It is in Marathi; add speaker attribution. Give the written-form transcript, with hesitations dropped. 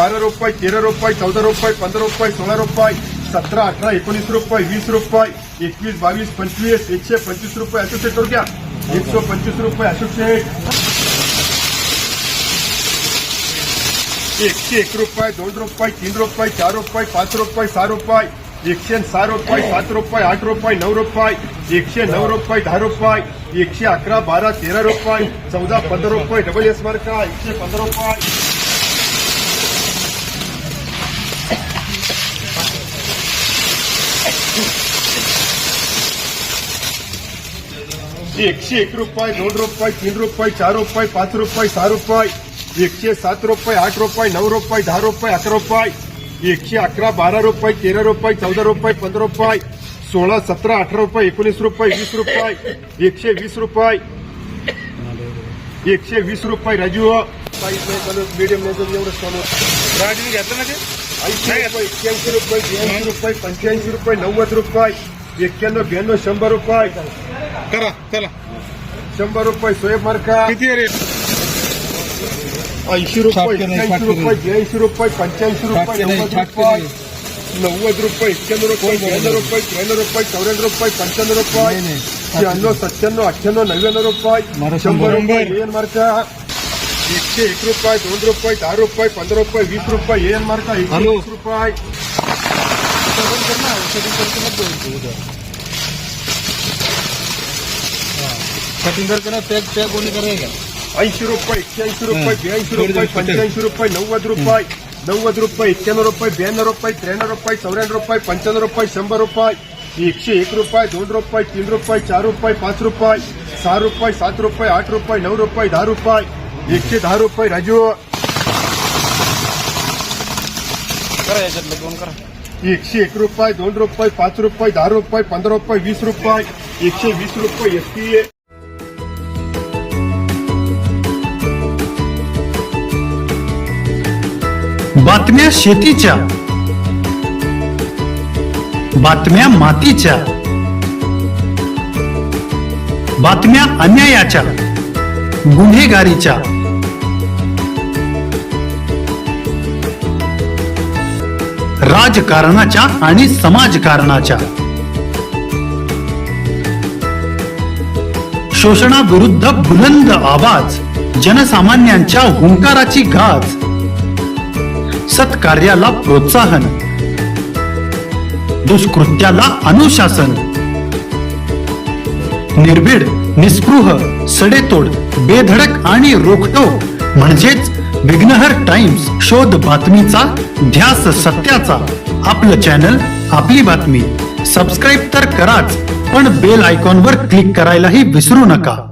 Speaker 1: ₹12, ₹13, ₹14, ₹15, ₹16, ₹17, ₹18, ₹19, ₹20, ₹21, ₹22, ₹25, ₹125 असू सेट करू द्या. ₹125 असू set. ₹101, ₹2, ₹3, ₹4, ₹5, ₹6, ₹6, ₹106, ₹7, ₹8, ₹9, ₹109, ₹10, ₹111, ₹12, ₹13, ₹14, ₹15, double S मार्का ₹115. ₹101, ₹2, ₹3, ₹4, ₹5, ₹6, ₹107, ₹8, ₹9, ₹10, ₹11, ₹111, ₹12, ₹13, ₹14, ₹15, ₹16, ₹17, ₹18, ₹19, ₹20, Raju medium नाही एवढं चालू
Speaker 2: राजू घेतलं ना ते
Speaker 1: ₹80, ₹81, ₹82, ₹85, ₹90, ₹91, ₹92, ₹100,
Speaker 2: करा चला
Speaker 1: ₹100 सोयब मार्का
Speaker 2: किती रेट
Speaker 1: ₹80, ₹82, ₹82, ₹85, ₹90, ₹90, ₹91, ₹92, ₹93, ₹94, ₹95, ₹96, ₹97, ₹98, ₹99, ₹100 मार्का ₹101, ₹2, ₹10, ₹15, ₹20 एन मार्का ₹120.
Speaker 2: कटिंग करके ना पैक पैक होने करेगा
Speaker 1: ₹80, ₹81, ₹82, ₹85, ₹90, ₹90, ₹91, ₹92, ₹93, ₹94, ₹95, ₹100, ₹101, ₹2, ₹3, ₹4, ₹5, ₹6, ₹7, ₹8, ₹9, ₹10, ₹110 राजू
Speaker 2: करा याच्यातलं दोन करा
Speaker 1: ₹101, ₹2, ₹5, ₹10, ₹15, ₹20 ₹120 SPA.
Speaker 3: बातम्या शेतीच्या, बातम्या मातीच्या, बातम्या अन्यायाच्या, गुन्हेगारीच्या, राजकारणाच्या आणि समाजकारणाच्या, शोषणाविरुद्ध बुलंद आवाज, जनसामान्यांच्या हुंकाराची गाज, सत्कार्याला प्रोत्साहन, दुष्कृत्याला अनुशासन, निर्भीड, निस्पृह, सडेतोड, बेधडक आणि रोखटोक म्हणजेच विघ्नहर टाइम्स. शोध बातमीचा, ध्यास सत्याचा. आपलं चॅनल, आपली बातमी. सबस्क्राईब तर कराच, पण बेल आयकॉनवर क्लिक करायलाही विसरू नका.